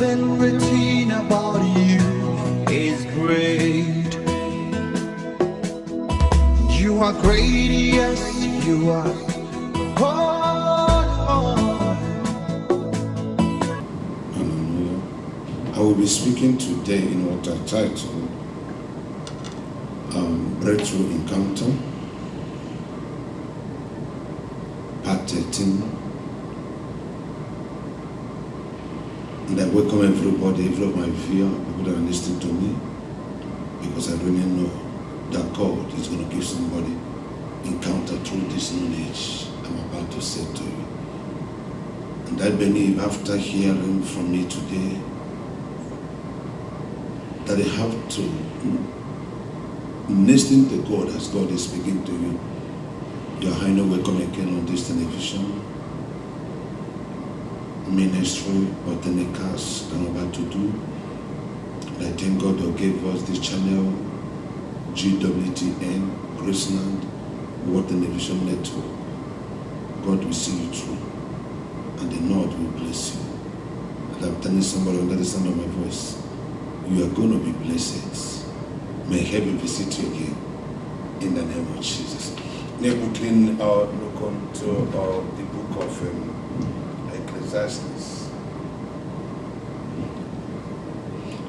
everything about you is great. You are great, yes, you are. Hallelujah. I will be speaking today in what I title Breakthrough Encounter, Part 13. And I welcome everybody, every of my viewer, people that are listening to me, because I really know that God is going to give somebody encounter through this knowledge I'm about to say to you. And I believe after hearing from me today, that you have to listen to God as God is speaking to you. You are highly welcome again on this television ministry, Authentic Cast, I'm about to do. And I thank God who gave us this channel, GWTN, Graceland, World Television Network. God will see you through, and the Lord will bless you. And I'm telling somebody under the sound of my voice, you are going to be blessed. May heaven visit you again, in the name of Jesus. Now we can look onto the book of Ecclesiastes.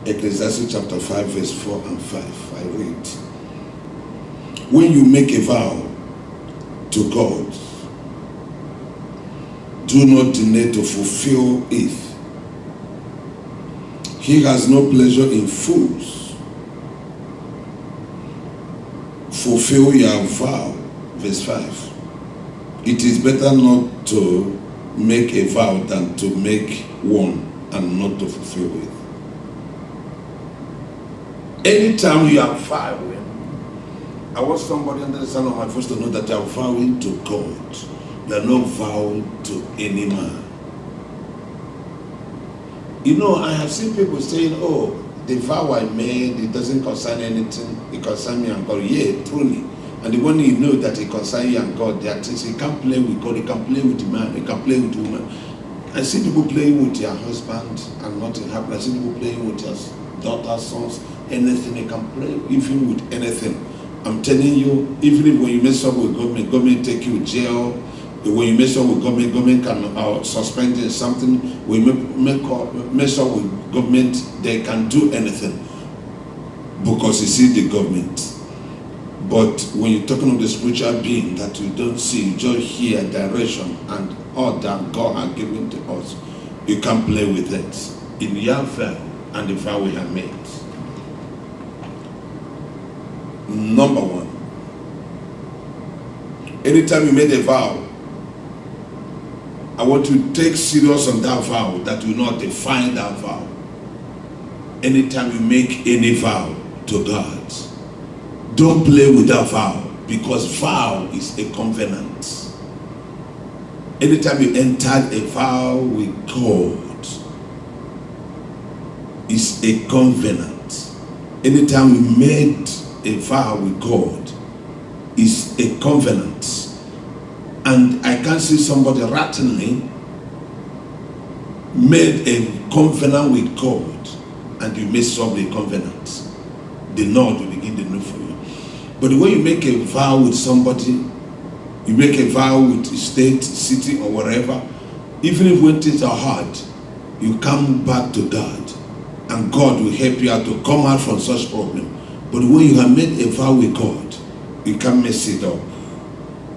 Ecclesiastes chapter 5 verse 4 and 5. I read. When you make a vow to God, do not delay to fulfill it. He has no pleasure in fools. Fulfill your vow. Verse 5. It is better not to make a vow than to make one and not to fulfill it. Anytime you are vowing, I want somebody under the sound of my voice to know that you are vowing to God. You are not vowing to any man. You know, I have seen people saying, oh, the vow I made, it doesn't concern anything, it concerns me and God. Yeah, truly. And the one you know that it concerns you and God, that is, he can't play with God, he can play with the man, he can play with the woman. I see people playing with their husband and nothing happens. I see people playing with their daughters, sons, anything. They can play even with anything. I'm telling you, even if when you mess up with government take you to jail. When you mess up with government can suspend you something. When you mess up with government, they can do anything because you see the government. But when you're talking of the spiritual being that you don't see, you just hear direction and all that God has given to us, you can't play with it. In your vow and the vow we have made. Number one, anytime you made a vow, I want to take serious on that vow, that you not define that vow. Anytime you make any vow to God, don't play with that vow, because vow is a covenant. Anytime you entered a vow with God, it's a covenant. Anytime you made a vow with God, it's a covenant. And I can see somebody randomly made a covenant with God, and you mess up the covenant. The Lord will begin to know for you. But when you make a vow with somebody, you make a vow with a state, city, or wherever, even if when things are hard, you come back to God, and God will help you out to come out from such problem. But when you have made a vow with God, you can't mess it up.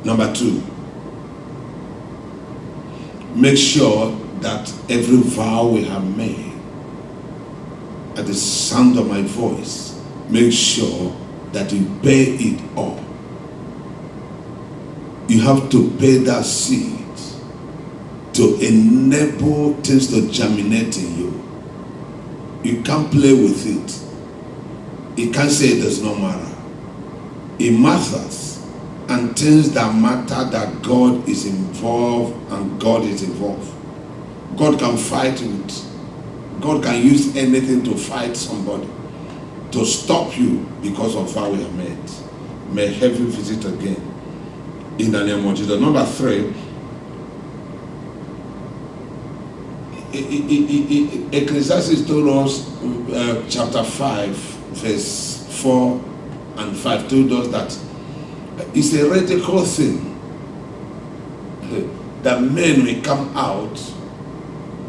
Number two, make sure that every vow we have made, at the sound of my voice, make sure that you pay it all. You have to pay that seed to enable things to germinate in you. You can't play with it. You can't say it does not matter. It matters. And things that matter, that God is involved and God is involved. God can fight with, God can use anything to fight somebody, to stop you because of how we are made. May heaven visit again in the name of Jesus. Number three, Ecclesiastes told us, chapter 5, verse 4 and 5, told us that it's a radical thing that men will come out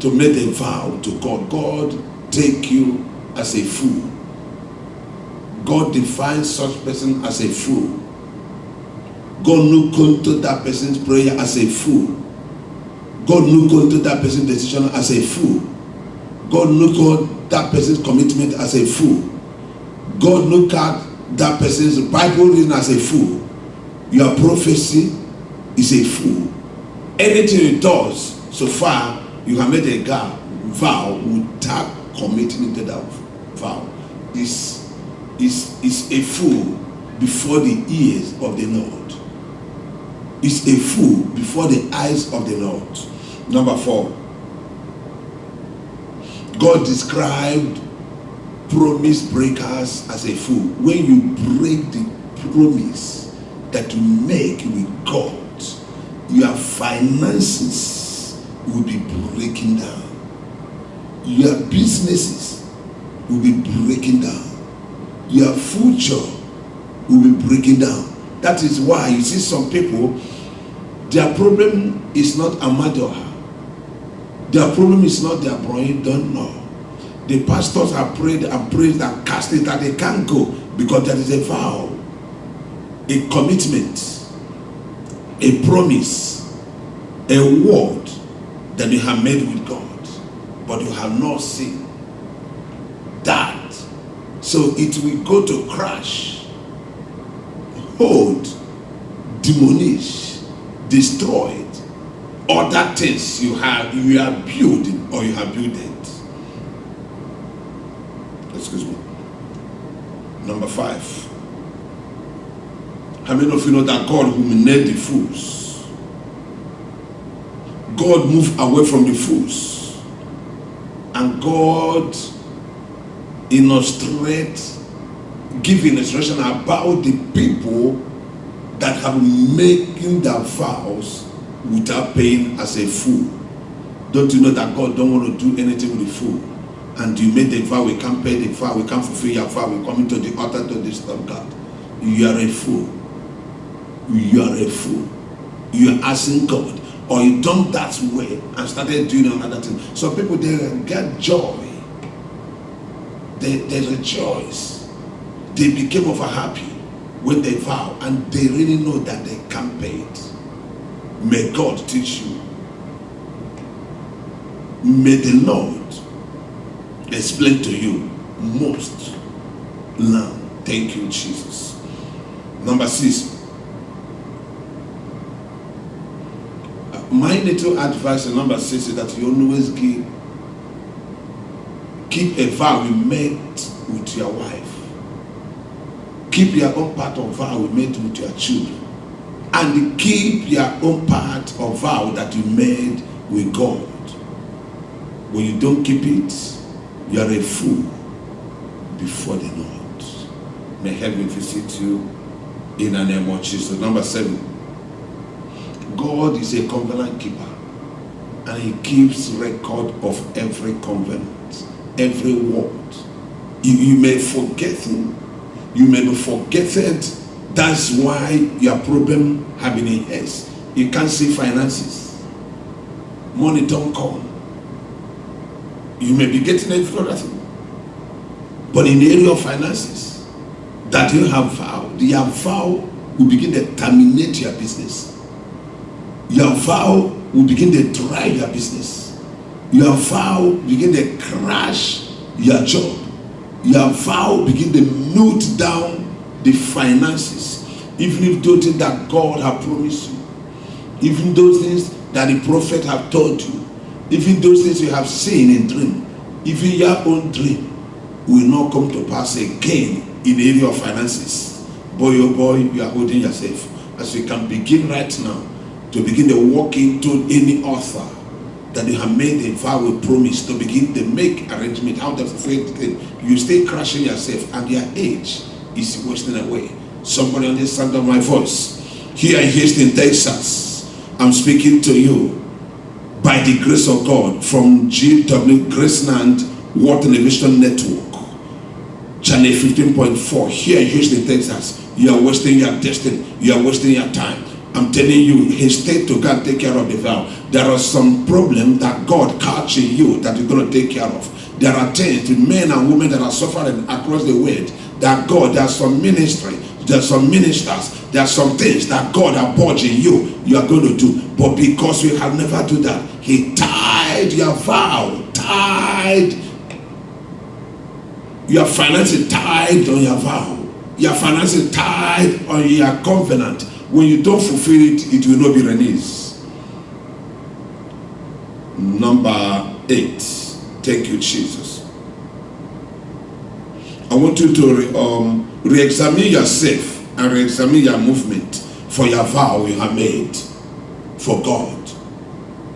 to make a vow to God. God take you as a fool. God defines such person as a fool. God look into that person's prayer as a fool. God look into that person's decision as a fool. God look at that person's commitment as a fool. God look at that person's Bible reading as a fool. Your prophecy is a fool. Anything it does so far, you have made a vow without committing into that vow is a fool before the ears of the Lord. Is a fool before the eyes of the Lord. Number 4, God described promise breakers as a fool. When you break the promise that you make with God, your finances will be breaking down. Your businesses will be breaking down. Your future will be breaking down. That is why you see some people, their problem is not Amadoha. Their problem is not their brain, don't know. The pastors have prayed and prayed and cast it that they can't go because there is a vow, a commitment, a promise, a word that you have made with God, but you have not seen that. So it will go to crash, hold, demolish, destroy other things you are building or you have built it. Excuse me. Number 5. How many of you know that God humiliated the fools? God moved away from the fools. And God giving instruction about the people that have been making their vows without paying as a fool. Don't you know that God don't want to do anything with a fool? And you made the vow, we can't pay the vow, we can't fulfill your vow, we come into the altar to disturb God. You are a fool. You are a fool. You are asking God, or you done that way and started doing another thing. So people, they get joy. They rejoice. They became over happy when they vow and they really know that they can't pay it. May God teach you. May the Lord explain to you most learn. Thank you, Jesus. Number 6. My little advice in number 6 is that you always keep a vow you made with your wife. Keep your own part of vow you made with your children. And keep your own part of vow that you made with God. When you don't keep it, you are a fool before the Lord. May heaven visit you in the name of Jesus. Number 7. God is a covenant keeper. And he keeps record of every covenant, every word. You may forget him. You may be forgetted. That's why your problem have been in haste. You can't see finances. Money don't come. You may be getting every other thing. But in the area of finances, that you have vowed, your vow will begin to terminate your business. Your vow will begin to drive your business. Your vow will begin to crash your job. Your vow will begin to mute down the finances. Even if those things that God has promised you, even those things that the prophet have told you, even those things you have seen in dream, even your own dream will not come to pass again in the area of finances. Boy, oh boy, you are holding yourself. As you can begin right now to begin to walk into any author that you have made a vow with promise to begin to make arrangement out of faith, you stay crashing yourself and your age is wasting away. Somebody on the sound of my voice, here in Houston, Texas, I'm speaking to you. by the grace of God from GW Graceland World Television Network, channel 15.4 here in Houston, Texas. You are wasting your destiny. You are wasting your time. I'm telling you, hesitate to God take care of the vow. There are some problems that God catches in you that you're going to take care of. There are things, men and women that are suffering across the world, that God, there's some ministry, there's some ministers, there are some things that God has bought in you are going to do. But because you have never do that, he tied your vow, tied your finances, tied on your vow. Your finances tied on your covenant. When you don't fulfill it, it will not be released. Number 8. Thank you, Jesus. I want you to re-examine yourself and re-examine your movement for your vow you have made for God.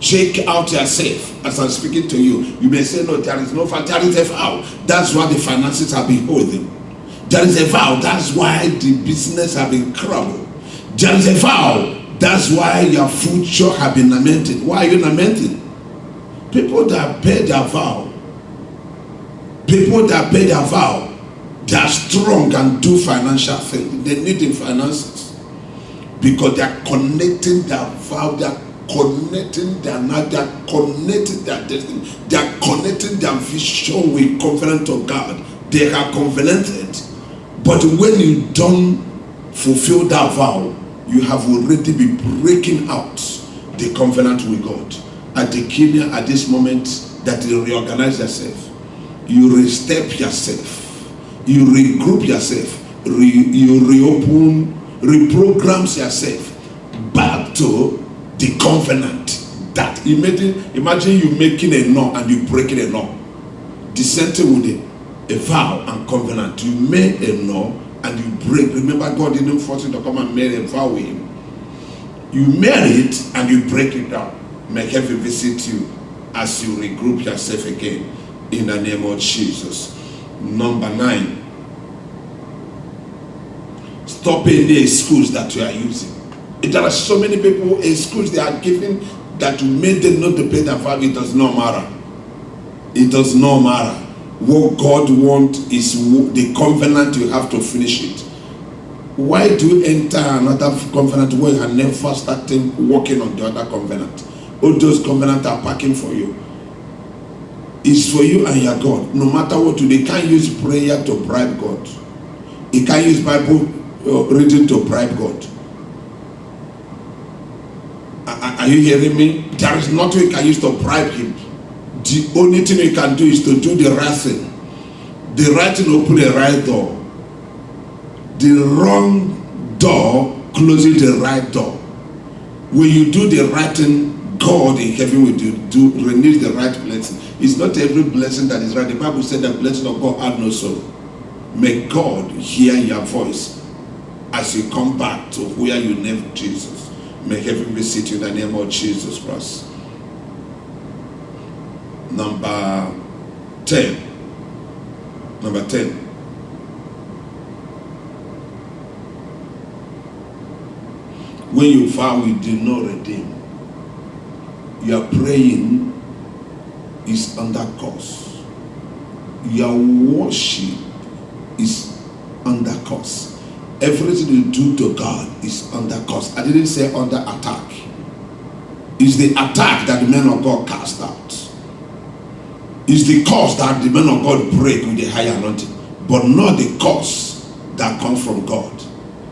Check out yourself as I'm speaking to you. You may say, no, there is no vow. There is a vow. That's why the finances have been holding. There is a vow. That's why the business have been crumbled. There is a vow. That's why your future have been lamented. Why are you lamenting? People that pay their vow, they are strong and do financial things. They need the finances because they are connecting their vow, they are connecting their night, they are connecting their destiny, they are connecting their vision with covenant of God. They are covenanted. But when you don't fulfill that vow, you have already been breaking out the covenant with God. At the Kenya, at this moment, that you reorganize yourself, you restep yourself, you regroup yourself, you reopen, reprograms yourself back to the covenant. That imagine you making a law and you breaking a law. The same thing with a vow and covenant. You made a law and you break. Remember, God didn't force you to come and make a vow with him. You made it and you break it down. May heaven visit you as you regroup yourself again in the name of Jesus. Number 9. Stop any excuse that you are using. There are so many people, excuse they are giving that you made them not to pay their vow. It does not matter. It does not matter. What God wants is the covenant. You have to finish it. Why do you enter another covenant where you have never started working on the other covenant? All those covenants are packing for you. It's for you and your God. No matter what you do, they can't use prayer to bribe God. You can't use Bible reading to bribe God. Are you hearing me? There is nothing you can use to bribe him. The only thing you can do is to do the right thing. The right thing open the right door. The wrong door closes the right door. When you do the right thing, God in heaven will release the right blessing. It's not every blessing that is right. The Bible said the blessing of God had no sorrow. May God hear your voice as you come back to where you named Jesus. May heaven visit you in the name of Jesus Christ. Number 10. Number 10. When you vow, you do not redeem. Your praying is under curse. Your worship is under curse. Everything you do to God is under curse. I didn't say under attack. It's the attack that the men of God cast out. It's the curse that the men of God break with the higher anointing, but not the curse that comes from God.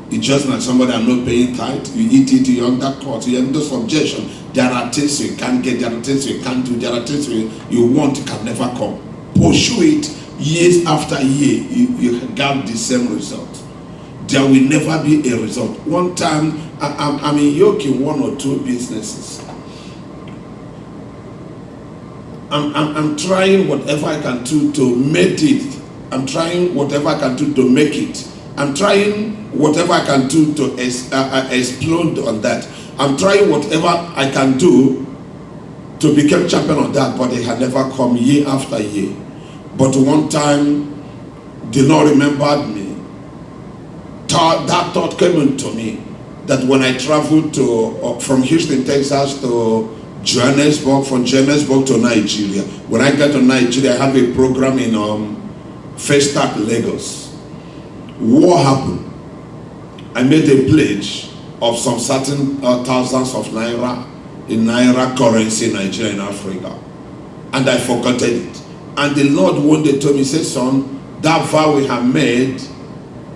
It's just like somebody are not paying tithe. You eat it, you're under curse, you're under subjection. There are things you can't get, there are things you can't do, there are things you want can never come. Pursue it years after year, you got the same result. There will never be a result. One time, I'm in yoke in 1 or 2 businesses. I'm trying whatever I can do to make it. I'm trying whatever I can do to make it. I'm trying whatever I can do to explode on that. I'm trying whatever I can do to become champion on that, but it had never come year after year. But one time, the Lord remembered me. That thought came into me that when I traveled from Houston, Texas to Johannesburg, from Johannesburg to Nigeria. When I get to Nigeria, I have a program in Festac, Lagos. What happened? I made a pledge of some certain thousands of naira in naira currency in Nigeria and Africa, and I forgotten it. And the Lord one day told me, say, son, that vow we have made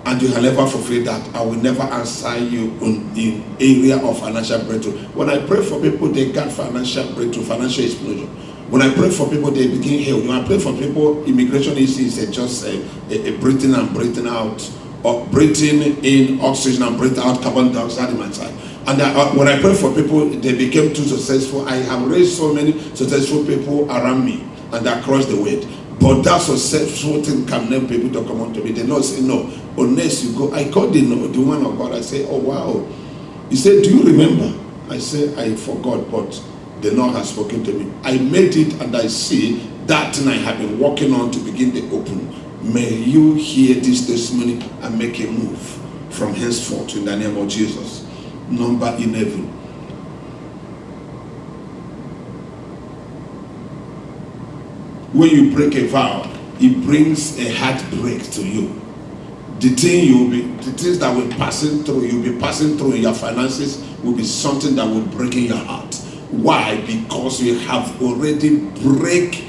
and you have never fulfilled that, I will never answer you in area of financial breakthrough. When I pray for people, they get financial breakthrough, financial explosion. When I pray for people, they begin healed. When I pray for people, immigration issues is just a breathing and breathing out, or breathing in oxygen and breathing out carbon dioxide in my side. And when I pray for people, they became too successful. I have raised so many successful people around me and across the world. But that successful thing can never be able to come on to me. They not say no. Unless you go, I called the woman of God. I say, oh wow. He said, do you remember? I said, I forgot, but the Lord has spoken to me. I made it and I see that thing I have been working on to begin to open. May you hear this testimony and make a move from henceforth in the name of Jesus. Number 11. When you break a vow, it brings a heartbreak to you. The things that will passing through, you'll be passing through in your finances will be something that will break in your heart. Why? Because you have already break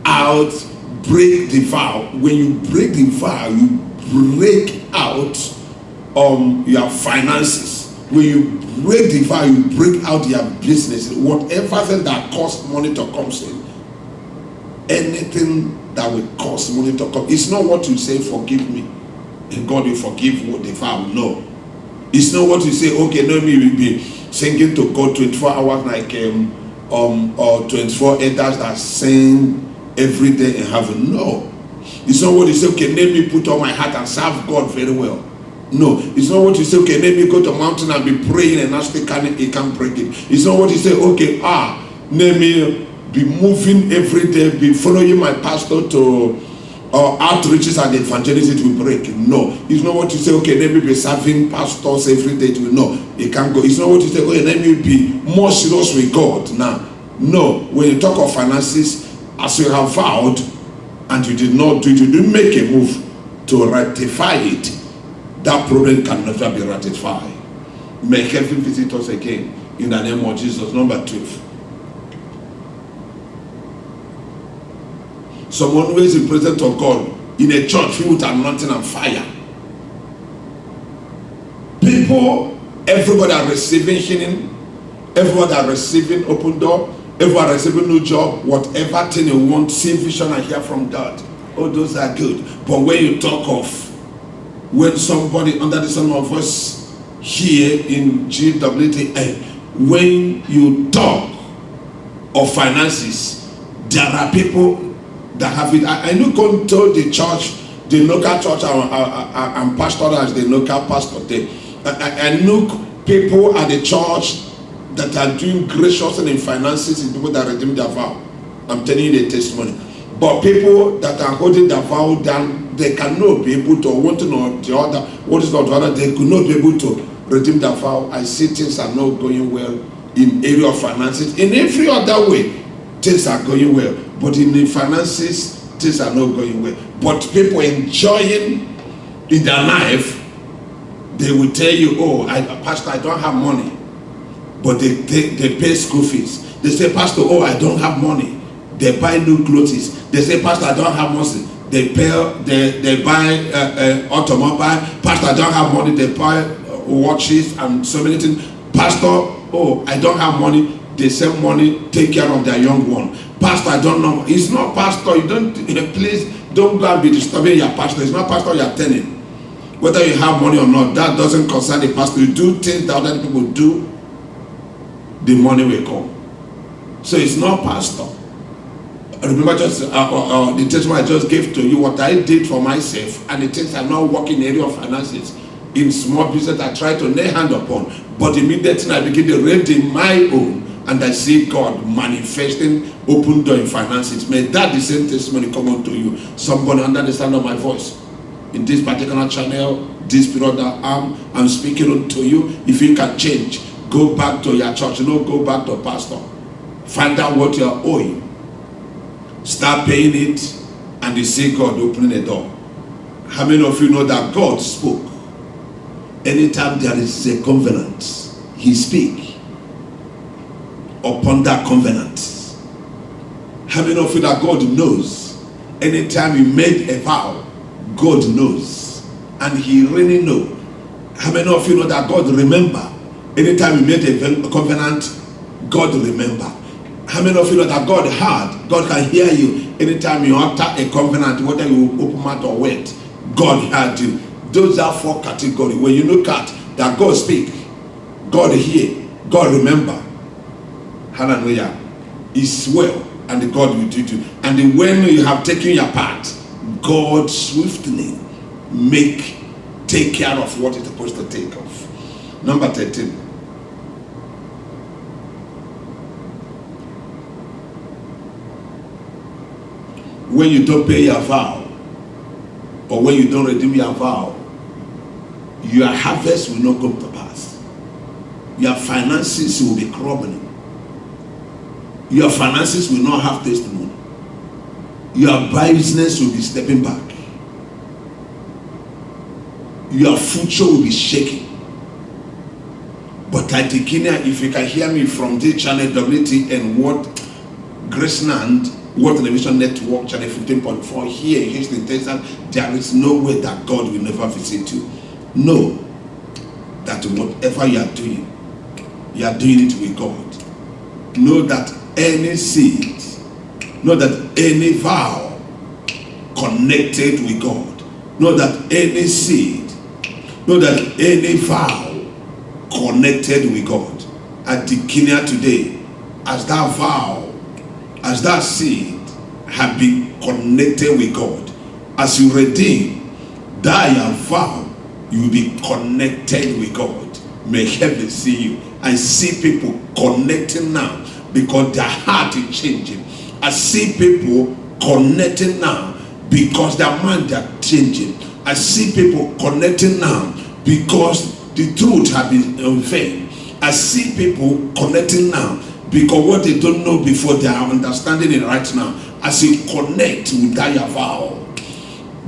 the vow. When you break the vow, you break out your finances. When you break the vow, you break out your business. Whatever thing that costs money to come in, anything that will cost money to come, it's not what you say, forgive me, and God will forgive what the vow. No. It's not what you say, okay, no, me will be singing to God 24 hours like or 24 elders that sing every day in heaven. No. It's not what you say, okay, let me put on my heart and serve God very well. No. It's not what you say, okay, let me go to a mountain and be praying and ask he can't break it. It's not what you say, okay, let me be moving every day, be following my pastor to outreaches and evangelism, it will break. No. It's not what you say, okay, let me be serving pastors every day. No, it can't go. It's not what you say, okay, let me be more serious with God now. No. When you talk of finances, as you have vowed and you did not do it, you didn't make a move to rectify it, that problem can never be ratified. May heaven visit us again in the name of Jesus. Number 12. Someone who is in presence of God in a church filled with anointing and fire. People, everybody are receiving healing, everybody are receiving open door, everybody are receiving new job, whatever thing you want, see vision and hear from God. Oh, those are good. But when you talk of when somebody under the sound of voice here in GWTA, when you talk of finances, there are people that have it. I know going to the church, the local church, I'm pastor as the local pastor there. I know people at the church that are doing graciously in finances and people that redeem their vow. I'm telling you the testimony. But people that are holding their vow down, they cannot be able to, one thing or the other, what is not the other, they could not be able to redeem their vow. I see things are not going well in area of finances. In every other way, things are going well. But in the finances, things are not going well. But people enjoying in their life, they will tell you, oh, Pastor, I don't have money. But they pay school fees. They say, Pastor, oh, I don't have money. They buy new clothes. They say, Pastor, I don't have money. They buy automobile. Pastor, I don't have money. They buy watches and so many things. Pastor, oh, I don't have money. They send money, take care of their young one. Pastor, I don't know. It's not pastor. You don't, please don't go and be disturbing your pastor. It's not pastor you're telling. Whether you have money or not, that doesn't concern the pastor. You do things that other people do, the money will come. So it's not pastor. Remember just the testimony I just gave to you, what I did for myself, and the things I'm not working in the area of finances. In small business, I try to lay hand upon, but immediately I begin to read in my own, and I see God manifesting open door in finances. May that the same testimony come unto you. Somebody under the sound of my voice, in this particular channel, this period that I'm speaking unto you, if you can change, go back to your church, go back to pastor. Find out what you are owing. Start paying it, and you see God opening a door. How many of you know that God spoke? Anytime there is a covenant, He speaks upon that covenant. How many of you that God knows? Anytime you made a vow, God knows, and He really knows. How many of you know that God remember? Anytime you made a covenant, God remember. How many of you know that God heard? God can hear you. Anytime you utter a covenant, whether you open mouth or wet, God heard you. Those are 4 categories. When you look at that, God speak, God hear, God remember. Hallelujah. It's well, and God will do it. And when you have taken your part, God swiftly take care of what it's supposed to take off. Number 13. When you don't pay your vow, or when you don't redeem your vow, your harvest will not come to pass. Your finances will be crumbling. Your finances will not have testimony. Your business will be stepping back. Your future will be shaking. But I declare, if you can hear me from this channel, WTN, what Graceland, World Television Network, channel 15.4, here in Houston, Texas, there is no way that God will never visit you. Know that whatever you are doing it with God. Know that any seed, know that any vow connected with God, know that any seed, know that any vow connected with God. I declare today, as that vow, as that seed have been connected with God, as you redeem that vow, you will be connected with God. May heaven see you. I see people connecting now because their heart is changing. I see people connecting now because their mind is changing. I see people connecting now because the truth has been unveiled. I see people connecting now because what they don't know before, they are understanding it right now. As you connect with that vow,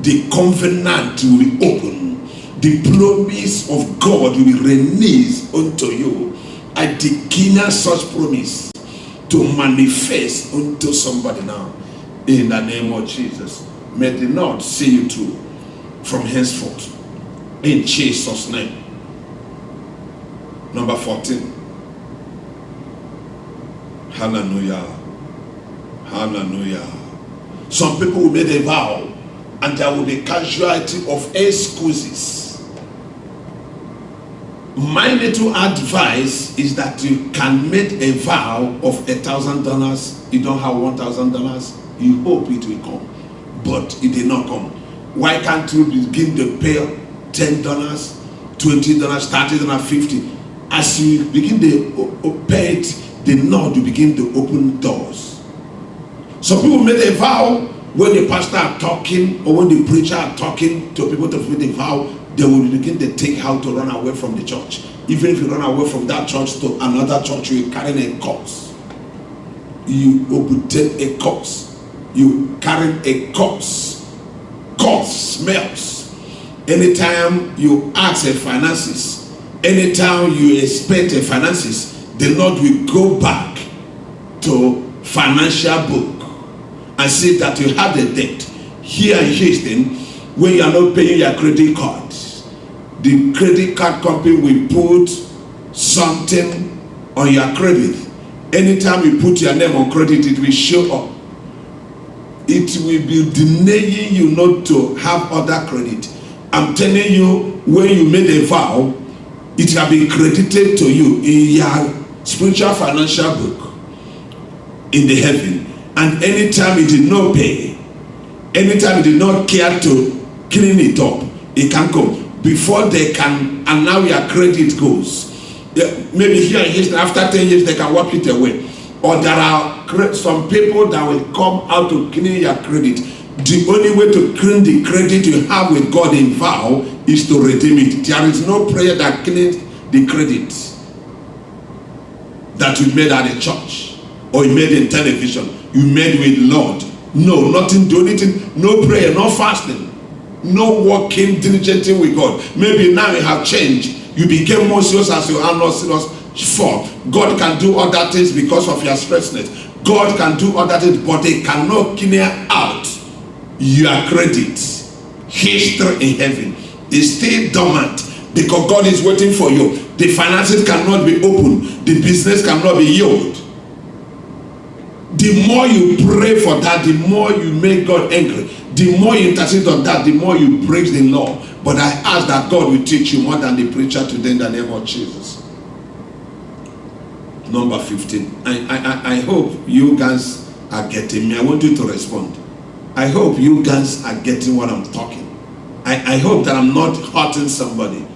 the covenant will be open. The promise of God will be released unto you. I declare such promise to manifest unto somebody now. In the name of Jesus. May the Lord see you through from henceforth. In Jesus' name. Number 14. Hallelujah. Hallelujah. Some people will make a vow and there will be casualty of excuses. My little advice is that you can make a vow of $1,000. You don't have $1,000. You hope it will come, but it did not come. Why can't you begin to pay $10, $20, $30, $50? As you begin to pay it, the Lord will begin to open doors. Some people made a vow when the pastor are talking or when the preacher are talking to people to make a vow, they will begin to think how to run away from the church. Even if you run away from that church to another church, you carry a corpse. You obtain a corpse. You carry a corpse. Corpse smells. Anytime you ask a finances, anytime you expect a finances, the Lord will go back to financial book and see that you have the debt. Here in Houston, when you are not paying your credit card, the credit card company will put something on your credit. Anytime you put your name on credit, it will show up. It will be denying you not to have other credit. I'm telling you, when you made a vow, it will be credited to you in your spiritual financial book in the heaven. And anytime it did not pay, anytime it did not care to clean it up, it can come. Before they can allow your credit goes. Maybe here in Houston, after 10 years, they can wipe it away. Or there are some people that will come out to clean your credit. The only way to clean the credit you have with God in vow is to redeem it. There is no prayer that cleans the credit that you made at the church. or you made in television, you made with Lord. No, nothing, do anything, no prayer, no fasting, no working diligently with God. Maybe now you have changed. You became more serious as you are not serious for. God can do other things because of your stressness. God can do other things, but they cannot clear out your credit. History in heaven is still dormant because God is waiting for you. The finances cannot be opened. The business cannot be yielded. The more you pray for that, the more you make God angry. The more you intercede on that, the more you break the law. But I ask that God will teach you more than the preacher today in the name of Jesus. Number 15. I hope you guys are getting me. I want you to respond. I hope you guys are getting what I'm talking. I hope that I'm not hurting somebody.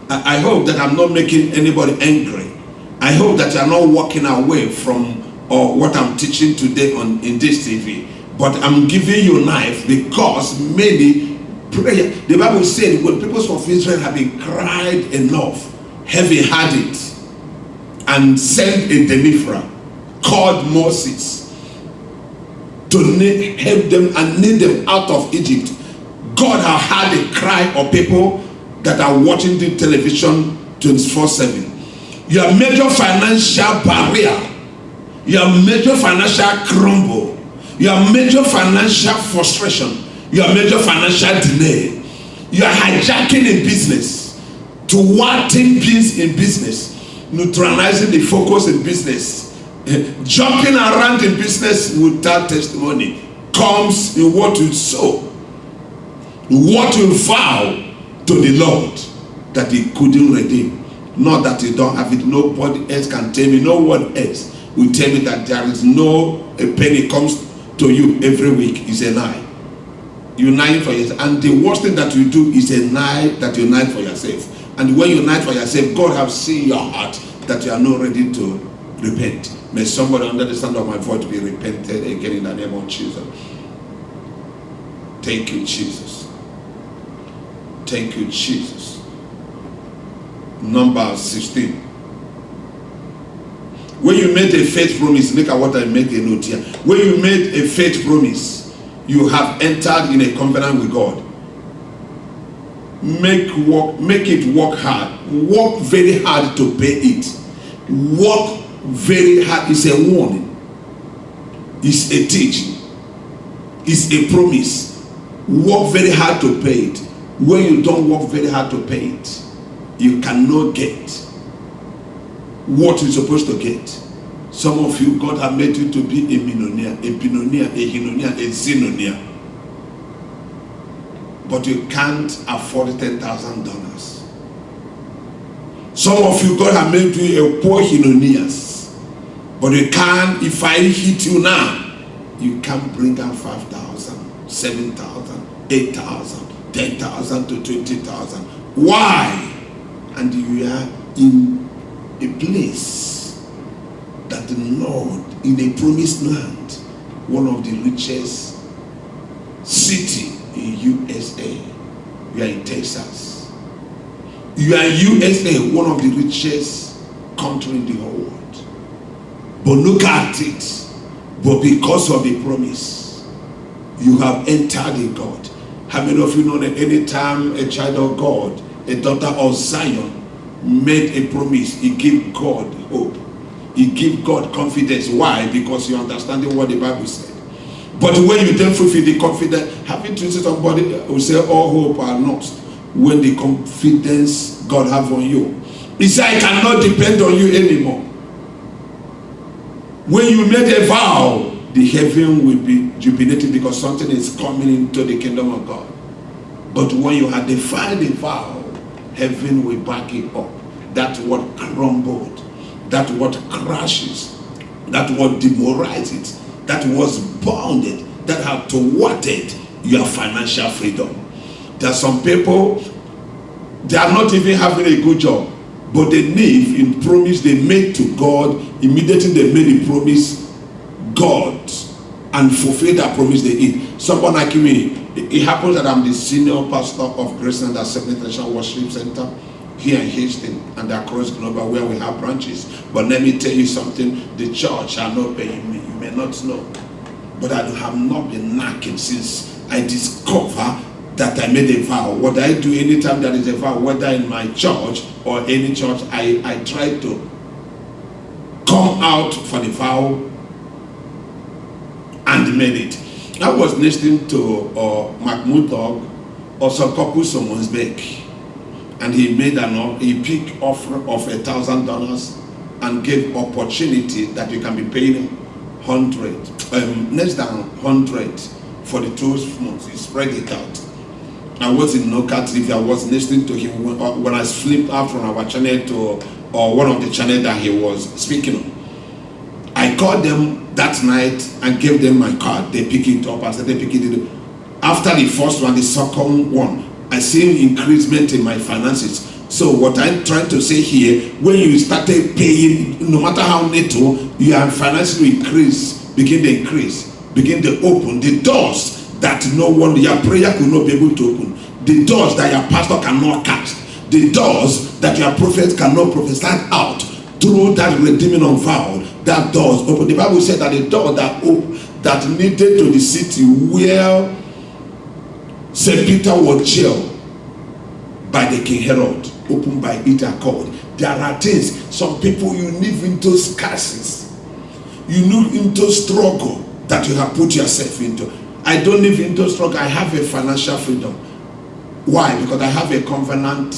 I hope that I'm not making anybody angry. I hope that you're not walking away from what I'm teaching today in this TV. But I'm giving you a knife because many prayer. The Bible said when people of Israel have been cried enough, heavy-hearted, and sent a deliverer called Moses to help them and lead them out of Egypt. God has had a cry of people that are watching the television 24/7. Your major financial barrier, your major financial crumble, your major financial frustration, your major financial delay, you are hijacking in business, thwarting peace in business, neutralizing the focus in business, jumping around in business without testimony comes in what you sow, what you vow to the Lord that he couldn't redeem. Not that you don't have it, nobody else can tell me, no one else will tell me that there is no a penny comes to you every week. Is a lie. You lie for yourself, and the worst thing that you do is a lie that you lie for yourself. And when you lie for yourself, God has seen your heart that you are not ready to repent. May somebody under the sound of my voice be repented again in the name of Jesus. Thank you, Jesus. Thank you, Jesus. Number 16. When you made a faith promise, look at what I make a note here. When you made a faith promise, you have entered in a covenant with God. Make it work hard. Work very hard to pay it. Work very hard. It's a warning. It's a teaching. It's a promise. Work very hard to pay it. When you don't work very hard to pay it, you cannot get what you're supposed to get. Some of you, God has made you to be a millionaire, a billionaire, a hinonia, a zinonia. But you can't afford $10,000. Some of you, God has made you a poor hinonias. But you can't, if I hit you now, you can't bring out 5,000, 7,000, 8,000, 10,000 to 20,000. Why? And you are in a place that the Lord, in a promised land, one of the richest city in USA. You are in Texas. You are in USA, one of the richest country in the whole world. But look at it. But because of the promise, you have entered in God. How many of you know that anytime a child of God, a daughter of Zion, made a promise, he gave God hope. He gave God confidence. Why? Because you're understanding what the Bible said. But when you don't fulfill the confidence, having to say somebody who say all hope are lost when the confidence God have on you. He said, I cannot depend on you anymore. When you made a vow, the heaven will be jubilating because something is coming into the kingdom of God. But when you have defined a vow, heaven will back it up. That's what crumbled. That what crashes. That what demoralizes. That was bounded. That have thwarted your financial freedom. There are some people, they are not even having a good job, but they live in promise they made to God. Immediately they made a promise, God, and fulfill that promise they did. Someone like me, it happens that I'm the senior pastor of Grace and Assembly International Worship Center here in Houston and across global where we have branches. But let me tell you something, the church are not paying me. You may not know, but I have not been knocking since I discover that I made a vow. What I do anytime there is a vow, whether in my church or any church, I try to come out for the vow and made it. I was listening to Mahmoud Dog or some couple someone's back, and he made he picked offer of $1,000 and gave opportunity that you can be paying 100, less than 100 for the 2 months. He spread it out. I was in Noka TV. I was listening to him when I flipped out from our channel to one of the channels that he was speaking on. I called them that night and gave them my card. They picked it up. I said they picked it up. After the first one, the second one, I see increasement in my finances. So what I'm trying to say here, when you started paying, no matter how little, your finances will increase, begin to increase, begin to open the doors that no one, your prayer could not be able to open, the doors that your pastor cannot cast, the doors that your prophet cannot prophesy out through that redeeming of vow. That doors open. The Bible said that the door that needed to the city where St. Peter was jailed by the King Herod, opened by it accord. There are things, some people, you live into scarcity, you live into struggle that you have put yourself into. I don't live into struggle. I have a financial freedom. Why? Because I have a covenant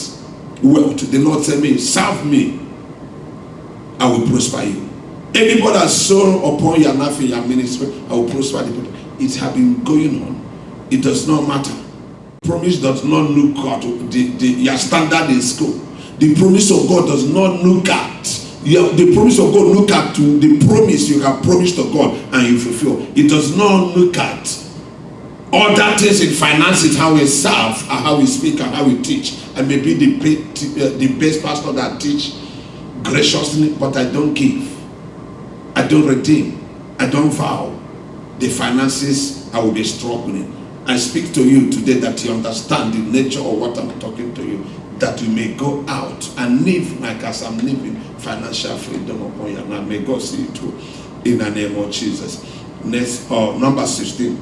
wealth. The Lord said me, serve me, I will prosper you. Anybody that's sown upon your life in your ministry, I will prosper the people. It has been going on. It does not matter. Promise does not look at your standard in school. The promise of God does not look at the promise of God. Look at the promise you have promised to God and you fulfill. It does not look at other things in finances, how we serve, and how we speak, and how we teach. I may be the best pastor that teach graciously, but I don't give. I don't redeem. I don't vow. The finances, I will be struggling. I speak to you today that you understand the nature of what I'm talking to you, that you may go out and live like as I'm living, financial freedom upon you. And may God see you through in the name of Jesus. Next, number 16.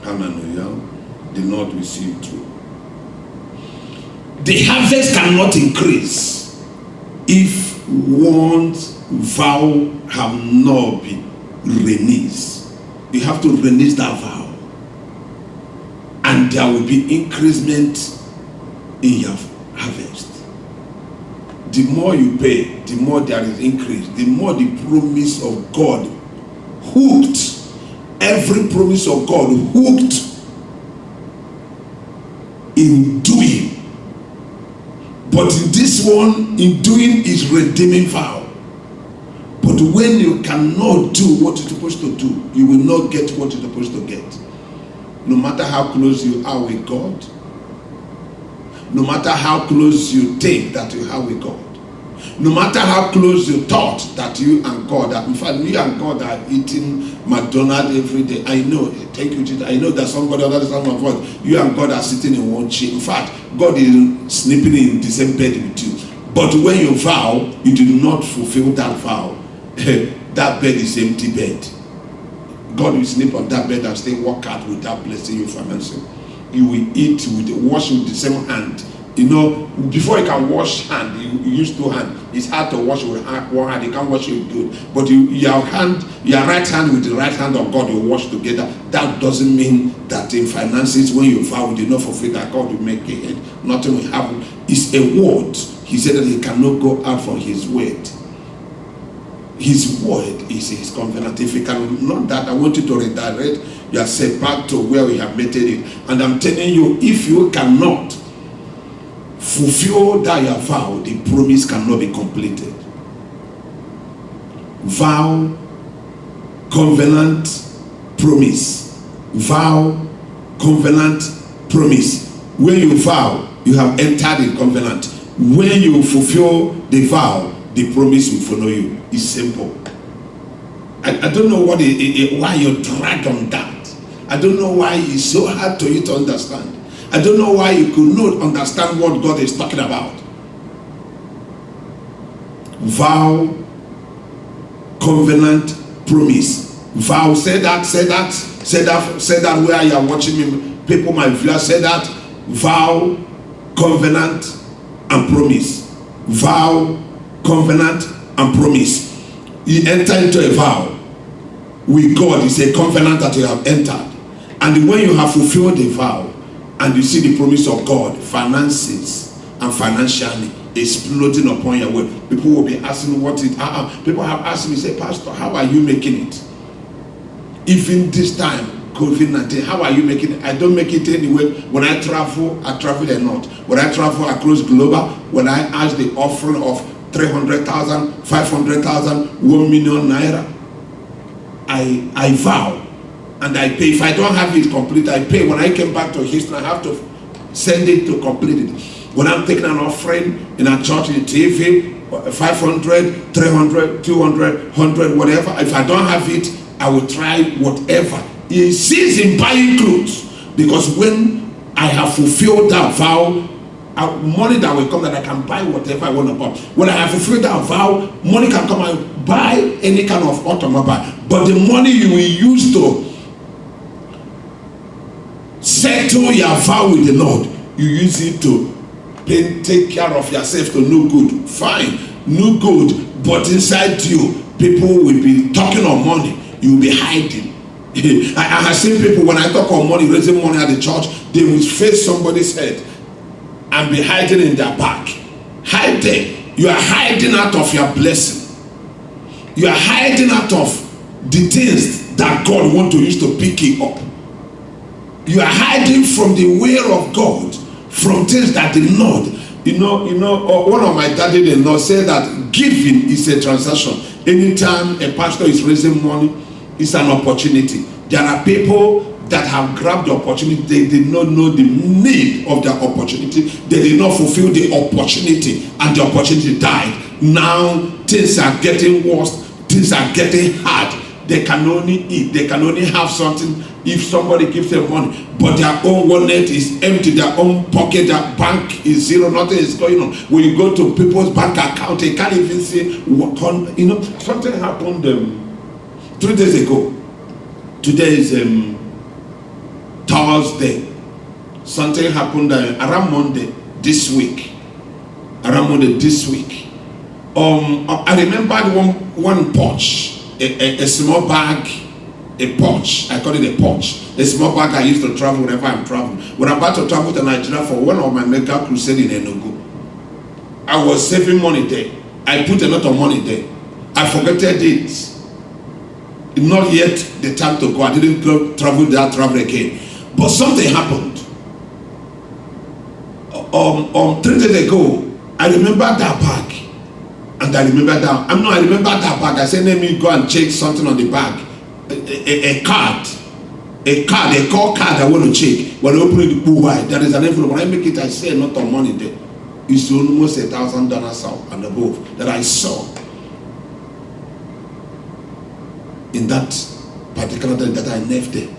Hallelujah. The Lord will see you through. The harvest cannot increase if one's vow have not been released. You have to release that vow, and there will be increasement in your harvest. The more you pay, the more there is increase. The more the promise of God hooked. Every promise of God hooked in doing. But in this one, in doing is redeeming vow. But when you cannot do what you're supposed to do, you will not get what you're supposed to get. No matter how close you are with God, no matter how close you think that you are with God, no matter how close you thought that you and God are, in fact, you and God are eating McDonald's every day. I know, thank you, Jesus. I know that somebody understands my voice. You and God are sitting in one chair. In fact, God is sleeping in the same bed with you. But when you vow, you do not fulfill that vow. That bed is empty bed. God will sleep on that bed and stay work out with that blessing you financial. You will eat wash with the same hand. You know, before you can wash hand, you use 2 hands. It's hard to wash with one hand. You can't wash it good. But your right hand with the right hand of God, you wash together. That doesn't mean that in finances, when you vow, you do not fulfill that God will make it. Nothing will happen. It's a word. He said that he cannot go out from his word. His word is his covenant. If you cannot that, I want you to redirect yourself back to where we have made it. And I'm telling you, if you cannot fulfill that your vow, the promise cannot be completed. Vow, covenant, promise. Vow, covenant, promise. When you vow, you have entered the covenant. When you fulfill the vow, the promise will follow you. It's simple. I don't know why you drag on that. I don't know why it's so hard to you to understand. I don't know why you could not understand what God is talking about. Vow, covenant, promise. Vow, say that where you are watching me, people, my viewers, say that. Vow, covenant, and promise. Vow, covenant, and promise. You enter into a vow with God. It's a covenant that you have entered. And when you have fulfilled the vow and you see the promise of God, finances and financially exploding upon your way, people will be asking what it. People have asked me, say, Pastor, how are you making it? Even this time, COVID-19, how are you making it? I don't make it anyway. When I travel a lot. When I travel across global, when I ask the offering of 300,000, 500,000, 1 million naira, I vow and I pay. If I don't have it complete, I pay. When I came back to Houston, I have to send it to complete it. When I'm taking an offering in a church, in TV, 500, 300, 200, 100, whatever. If I don't have it, I will try whatever. He sees in buying clothes, because when I have fulfilled that vow, money that will come that I can buy whatever I want to buy. When I have fulfilled that vow, money can come and buy any kind of automobile. But the money you will use to settle your vow with the Lord, you use it to take care of yourself to no good. Fine, no good, but inside you, people will be talking on money. You will be hiding. I have seen people, when I talk on money, raising money at the church, they will face somebody's head and be hiding in their back. Hide there. You are hiding out of your blessing. You are hiding out of the things that God wants to use to pick you up. You are hiding from the will of God, from things that the Lord, one of my daddy-in-law said that giving is a transaction. Anytime a pastor is raising money, it's an opportunity. There are people that have grabbed the opportunity. They did not know the need of their opportunity. They did not fulfill the opportunity, and the opportunity died. Now things are getting worse. Things are getting hard. They can only eat. They can only have something if somebody gives them money. But their own wallet is empty. Their own pocket, their bank is zero. Nothing is going on. When you go to people's bank account, they can't even see what. Something happened 3 days ago. Today is Thursday. Something happened around Monday this week. I remember one pouch, a small bag, a pouch. I call it a pouch. A small bag I used to travel whenever I'm traveling. When I'm about to travel to Nigeria for one of my mega crusade in Enugu, I was saving money there. I put a lot of money there. I forgetted it. Not yet the time to go. I didn't travel again. But something happened. 3 days ago, I remember that bag. And I remember that. I remember that bag. I said, let me go and check something on the bag. A card. A call card I want to check. When I open it, why? There is an envelope. When I make it, I see a lot of money there. It's almost $1,000 and above that I saw in that particular day that I left there.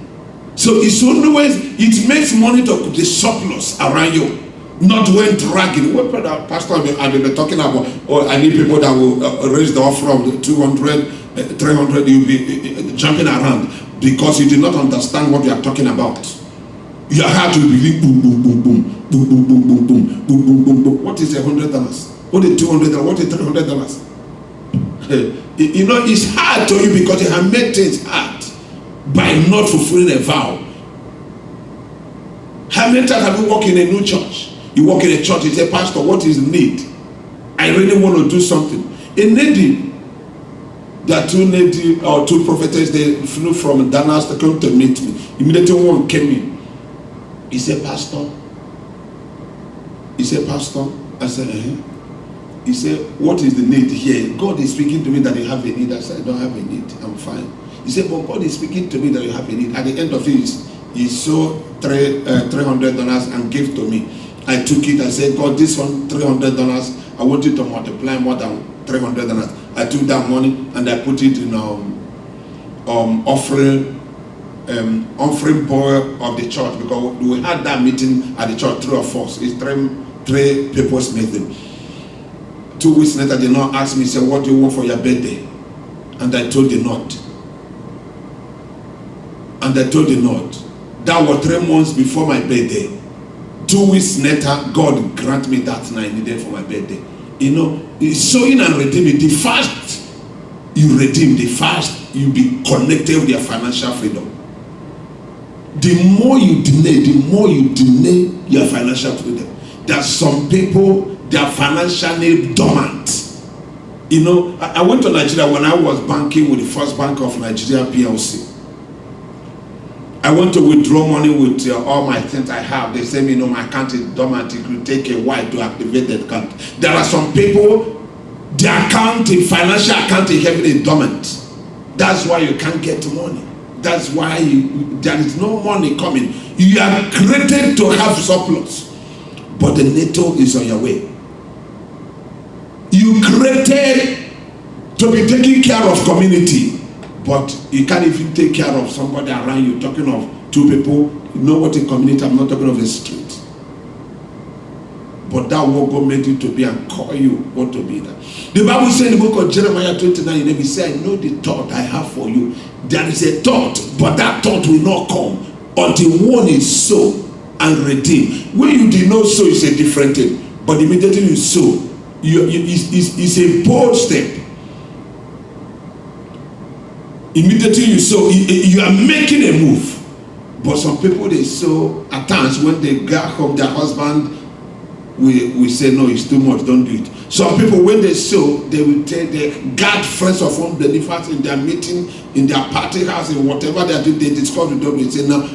So it's always, it makes money to the surplus around you, not when dragging. What pastor I've been talking about? Or I need people that will raise the offer of 200, 300. You'll be jumping around because you do not understand what you are talking about. Your heart will be boom, boom, boom, boom, boom, boom, boom, boom, boom, boom, boom, boom, boom. What is $100? What is $200? What is $300? It's hard to you because you have made things hard by not fulfilling a vow. How many times have you walked in a new church? You walk in a church, you say, Pastor, what is the need? I really want to do something. A lady, there are two prophetess, they flew from Dallas to come to meet me. Immediately one came in. He said, Pastor. I said, He said, what is the need here? God is speaking to me that you have a need. I said, I don't have a need. I'm fine. He said, but God is speaking to me that you have a need. At the end of it, he saw $300 and gave to me. I took it. I said, God, this one, $300. I want you to multiply more than $300. I took that money and I put it in offering offering boy of the church, because we had that meeting at the church, 3 of us. It's three people's meeting. 2 weeks later, they now asked me, say, what do you want for your birthday? And I told the not. And I told the not. That was 3 months before my birthday. 2 weeks later, God grant me that thing I needed for my birthday. You know, it's sowing and redeeming. The fast you redeem, the fast you be connected with your financial freedom. The more you delay your financial freedom. There are some people, they are financially dormant. You know, I went to Nigeria when I was banking with the First Bank of Nigeria PLC. I want to withdraw money with all my things I have. They say, you know, my account is dormant. It will take a while to activate that account. There are some people, their account, financial account is heavily dormant. That's why you can't get money. That's why there is no money coming. You are created to have surplus, but the NATO is on your way. You created to be taking care of community, but you can't even take care of somebody around you. Talking of 2 people, you know what a community, I'm not talking of a street. But that what God made you to be and call you what to be that. The Bible says in the book of Jeremiah 29, he said, I know the thought I have for you. There is a thought, but that thought will not come until one is sown and redeemed. When you did not sow, it's a different thing. But immediately you sow, it's a bold step. Immediately you sow, you are making a move. But some people, they sow at times when they get home, their husband we say, no, it's too much, don't do it. Some people, when they sow, they will take their guard friends of unbelievers in their meeting, in their party house, in whatever they are doing, they discuss with them and say, now,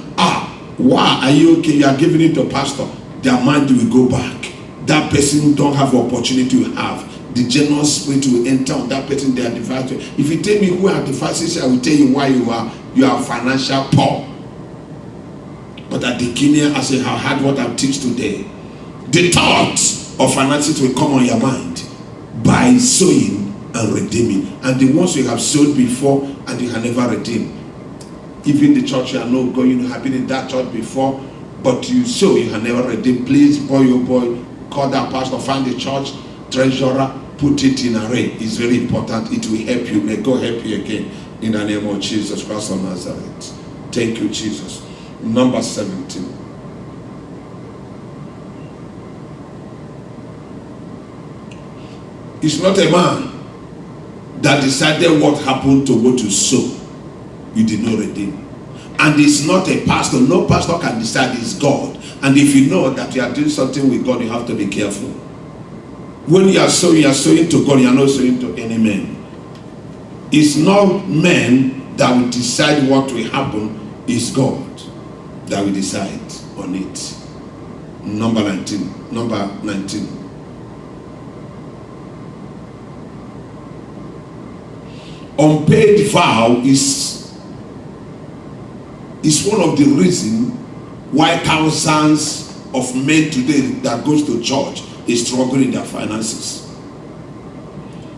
why are you okay? You are giving it to pastor. Their mind will go back. That person don't have opportunity to have. The generous spirit will enter on that person, they are devised. If you tell me who are devised, I will tell you why you are financial poor. But at the beginning, I say, how hard what I teach today. The thoughts of finances will come on your mind by sowing and redeeming. And the ones you have sowed before and you have never redeemed. Even the church you are not going, you have been in that church before, but you sow, you have never redeemed. Please, boy, call that pastor, find the church treasurer, put it in array. It's very important. It will help you. May God help you again in the name of Jesus Christ of Nazareth. Thank you, Jesus. Number 17. It's not a man that decided what happened to what you sow. You did not redeem. And it's not a pastor. No pastor can decide. It's God. And if you know that you are doing something with God, you have to be careful. When you are sowing to God. You are not sowing to any man. It's not men that will decide what will happen. It's God that will decide on it. Number 19. Unpaid vow is one of the reasons why thousands of men today that goes to church is struggling in their finances.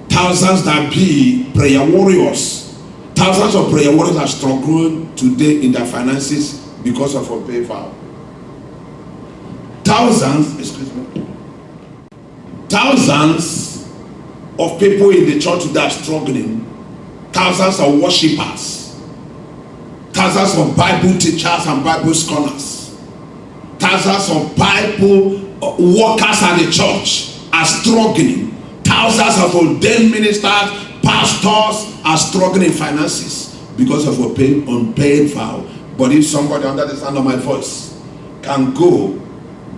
Thousands that be prayer warriors. Thousands of prayer warriors are struggling today in their finances because of unpaid vow. Thousands of people in the church that are struggling. Thousands of worshippers, thousands of Bible teachers and Bible scholars, thousands of Bible workers at the church are struggling. Thousands of ordained ministers, pastors are struggling in finances because of unpaid vow. But if somebody under the sound of my voice can go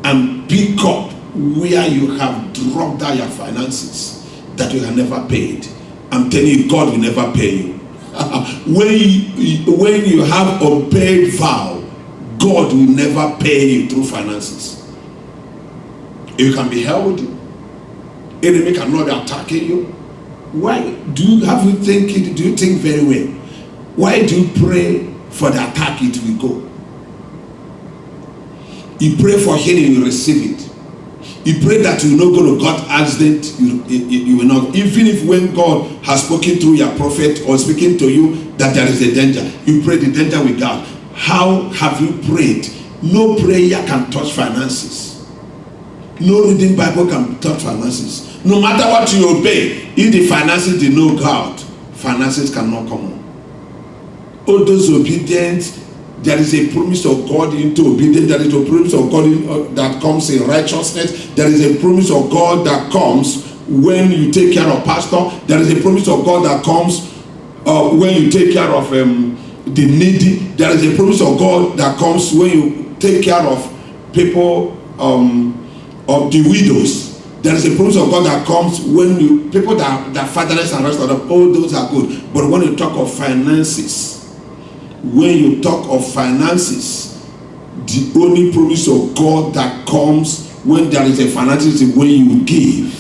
and pick up where you have dropped down your finances that you have never paid, I'm telling you, God will never pay you. When you have unpaid vow, God will never pay you through finances. You can be held. Enemy cannot be attacking you. Why do you think very well? Why do you pray for the attack? It will go. You pray for healing, you receive it. You pray that you will not go to God's accident, you will not. Even if when God has spoken through your prophet or speaking to you that there is a danger, you pray the danger with God. How have you prayed? No prayer can touch finances. No reading Bible can touch finances. No matter what you obey, if the finances did not go out, finances cannot come on. All those obedient, there is a promise of God into obedience. There is a promise of God that comes in righteousness. There is a promise of God that comes when you take care of pastor. There is a promise of God that comes when you take care of the needy. There is a promise of God that comes when you take care of people, of the widows. There is a promise of God that comes when you people that fatherless and rest of them. All those are good. But when you talk of finances, the only promise of God that comes when there is a finances is when you give,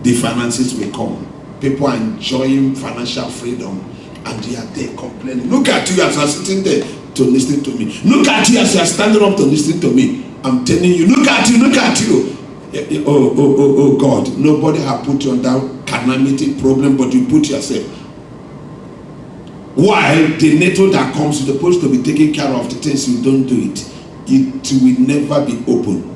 the finances will come. People are enjoying financial freedom and they are there complaining. Look at you as you are sitting there to listen to me. Look at you as you are standing up to listen to me. I'm telling you, look at you. Oh God, nobody have put you on that calamity problem, but you put yourself. While the NATO that comes is supposed to be taking care of the things, you don't do it. It will never be open.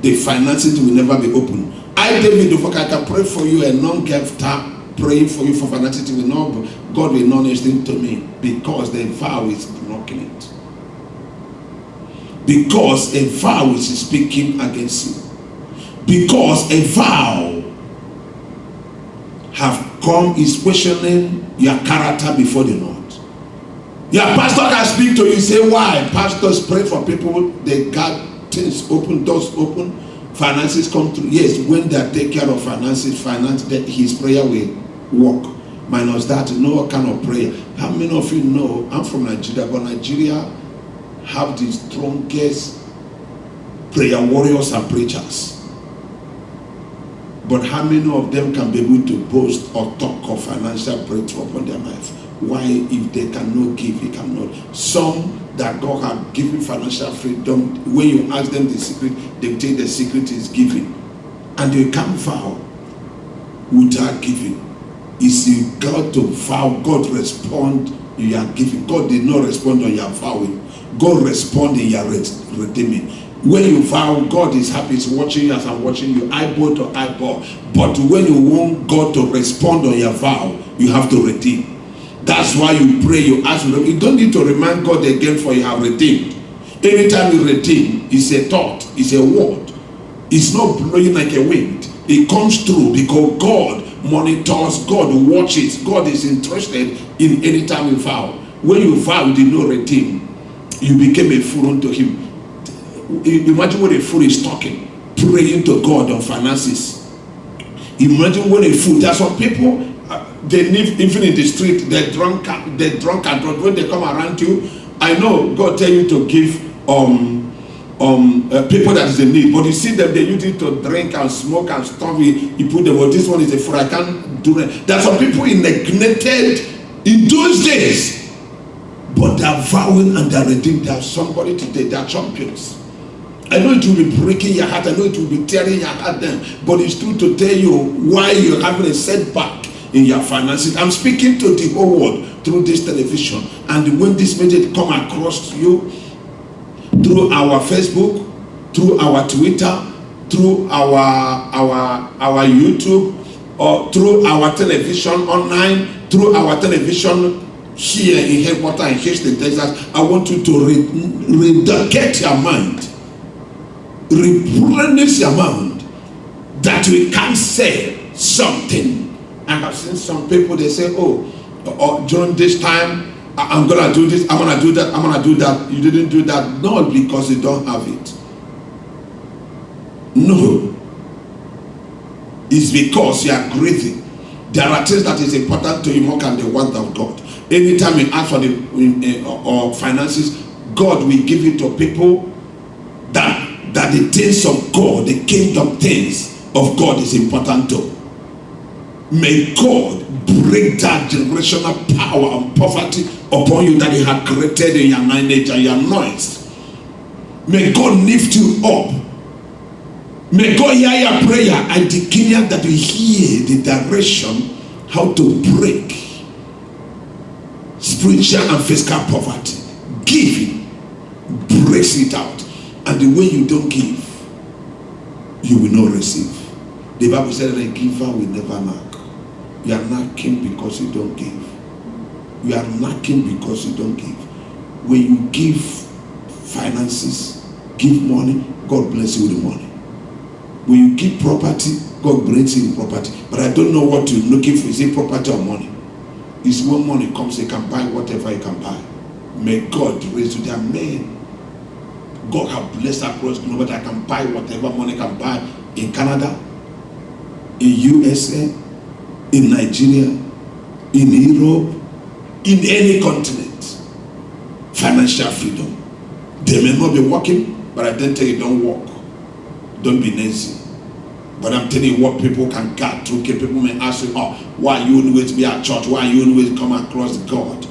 The finances will never be open. I, David, if I can pray for you, a non-gifter praying for you for finances, God will not listen to me because the vow is blocking it. Because a vow is speaking against you. Because a vow have come is questioning your character before the Lord. Your pastor can speak to you, say, why? Pastors pray for people, they got things open, doors open, finances come through. Yes, when they take care of finances, that his prayer will work. Minus that, no kind of prayer. How many of you know, I'm from Nigeria, but Nigeria have the strongest prayer warriors and preachers. But how many of them can be able to boast or talk of financial breakthrough upon their life? Why, if they cannot give, they cannot? Some that God has given financial freedom, when you ask them the secret, they think the secret is giving. And they can't vow without giving. It's you got to vow, God respond, you are giving. God did not respond on your vowing. God respond in your redeeming. When you vow, God is happy, He's watching you as I'm watching you, eyeball to eyeball. But when you want God to respond on your vow, you have to redeem. That's why you pray, you ask. You don't need to remind God again for you have redeemed. Anytime you redeem, it's a thought, it's a word. It's not blowing like a wind. It comes through because God monitors, God watches, God is interested in any time you vow. When you vow, you did not redeem, you became a fool unto Him. Imagine when a fool is talking, praying to God on finances. Imagine when a fool, there are some people, they live even in the street, they're drunk and drunk. When they come around you, I know God tell you to give people that is in need, but you see them, they use it to drink and smoke and stuff. You put them, well, this one is a fool, I can't do it. There are some people neglected in those days, but they're vowing and they're redeemed. There's somebody today, they're champions. I know it will be breaking your heart, I know it will be tearing your heart then, but it's true to tell you why you're having a setback in your finances. I'm speaking to the whole world through this television, and when this message come across you through our Facebook, through our Twitter, through our YouTube, or through our television online, through our television here in Headwater in Houston, Texas, I want you to rededicate your mind, replenish your mind, that we can say something. I have seen some people, they say, oh, during this time, I'm gonna do this, I'm gonna do that, I'm gonna do that. You didn't do that, not because you don't have it. No. It's because you are grieving. There are things that is important to you more than the word of God. Anytime you ask for the finances, God will give it to people that the things of God, the kingdom things of God is important to. May God break that generational power and poverty upon you that He had created in your lineage and your noise. May God lift you up. May God hear your prayer and declare that you hear the direction how to break spiritual and physical poverty. Giving breaks it out. And the way you don't give, you will not receive. The Bible said that a giver will never lack. You are lacking because you don't give. You are lacking because you don't give. When you give finances, give money, God bless you with the money. When you give property, God brings you property. But I don't know what you're looking for. Is it property or money? It's when money comes, you can buy whatever you can buy. May God raise you. There are men God have blessed across the globe that I can buy whatever money can buy in Canada, in USA, in Nigeria, in Europe, in any continent. Financial freedom. They may not be working, but I don't tell you don't work. Don't be lazy. But I'm telling you what people can get through. People may ask you, oh, why you always be at church? Why you always come across God?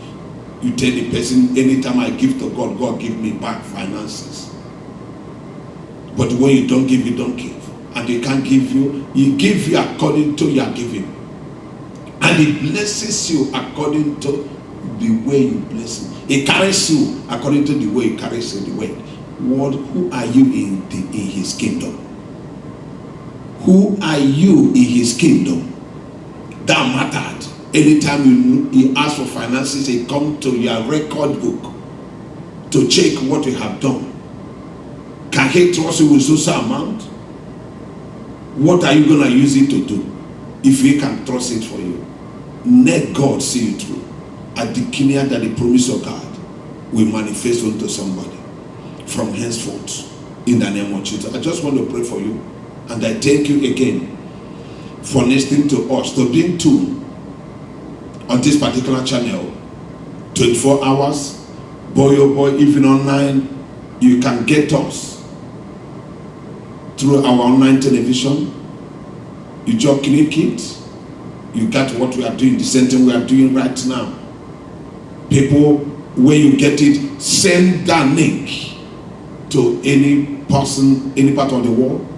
You tell the person, anytime I give to God, God give me back finances. But when you don't give, you don't give. And they can't give you, he give you according to your giving. And he blesses you according to the way you bless him. He carries you according to the way he carries you the way. What, who are you in his kingdom? Who are you in his kingdom? That mattered. Anytime you ask for finances, he come to your record book to check what you have done. Can he trust you with social amount? What are you going to use it to do if he can trust it for you? Let God see you through. I declare that the promise of God will manifest unto somebody from henceforth in the name of Jesus. I just want to pray for you, and I thank you again for listening to us, to being tuned on this particular channel 24 hours. Boy oh boy, even online, you can get us through our online television. You just click it, you got what we are doing, the same thing we are doing right now. People, when you get it, send that link to any person, any part of the world.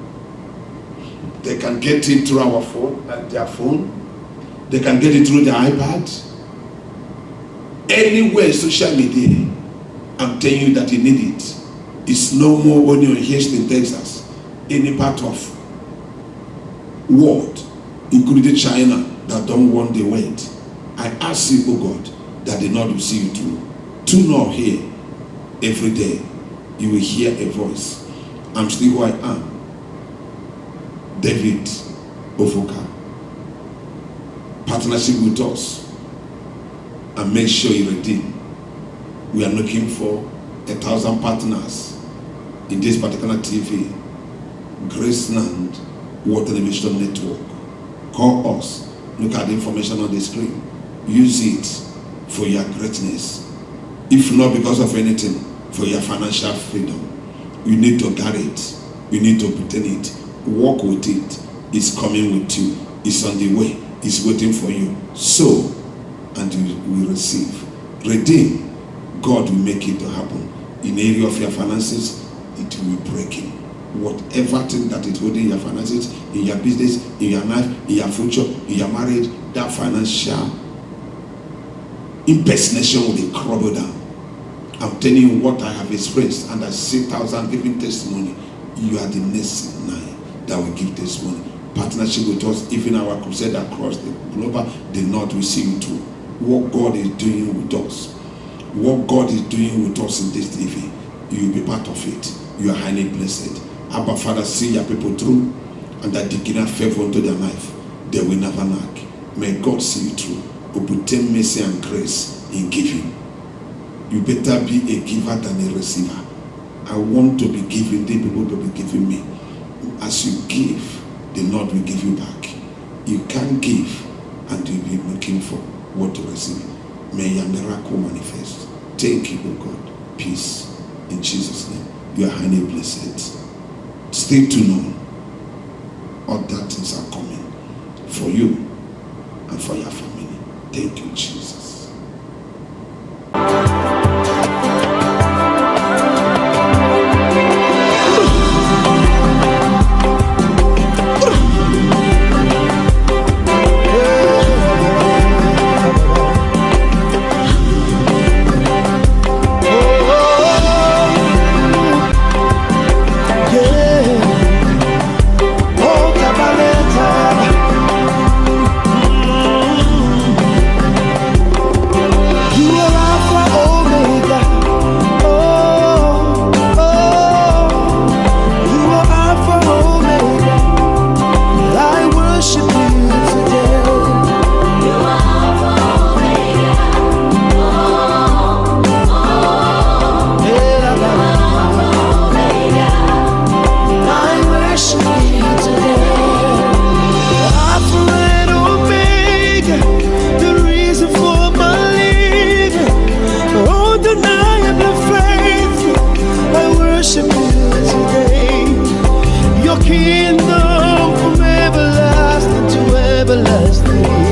They can get it through our phone, their phone. They can get it through their iPad. Anywhere social media, I'm telling you that you need it. It's no more only in Houston, Texas. Any part of world, including China, that don't want the word. I ask you, oh God, that the Lord will see you through. Tune up here every day. You will hear a voice. I'm still who I am. David Ofoka. Partnership with us. And make sure you redeem. We are looking for 1,000 partners in this particular TV. Graceland World Television Network. Call us. Look at the information on the screen. Use it for your greatness. If not because of anything, for your financial freedom. You need to guard it. You need to pretend it. Walk with it. It's coming with you. It's on the way. It's waiting for you. Sow and you will receive. Redeem. God will make it to happen. In the area of your finances, it will be breaking. Whatever thing that is holding your finances, in your business, in your life, in your future, in your marriage, that financial impersonation will be crumbled down. I'm telling you what I have experienced, and I see thousands giving testimony. You are the next nine that will give testimony. Partnership with us, even our crusade across the global, the Lord will see you through. What God is doing with us, what God is doing with us in this TV, you will be part of it. You are highly blessed. Abba Father, see your people through, and that declare favor unto their life. They will never lack. May God see you through. Obtain mercy and grace in giving. You better be a giver than a receiver. I want to be giving, the people to be giving me. As you give, the Lord will give you back. You can't give and you'll be looking for what to receive. May your miracle manifest. Thank you, O God. Peace. In Jesus' name. You are highly blessed. Stay tuned. Other things are coming for you and for your family. Thank you, Jesus. Oh, no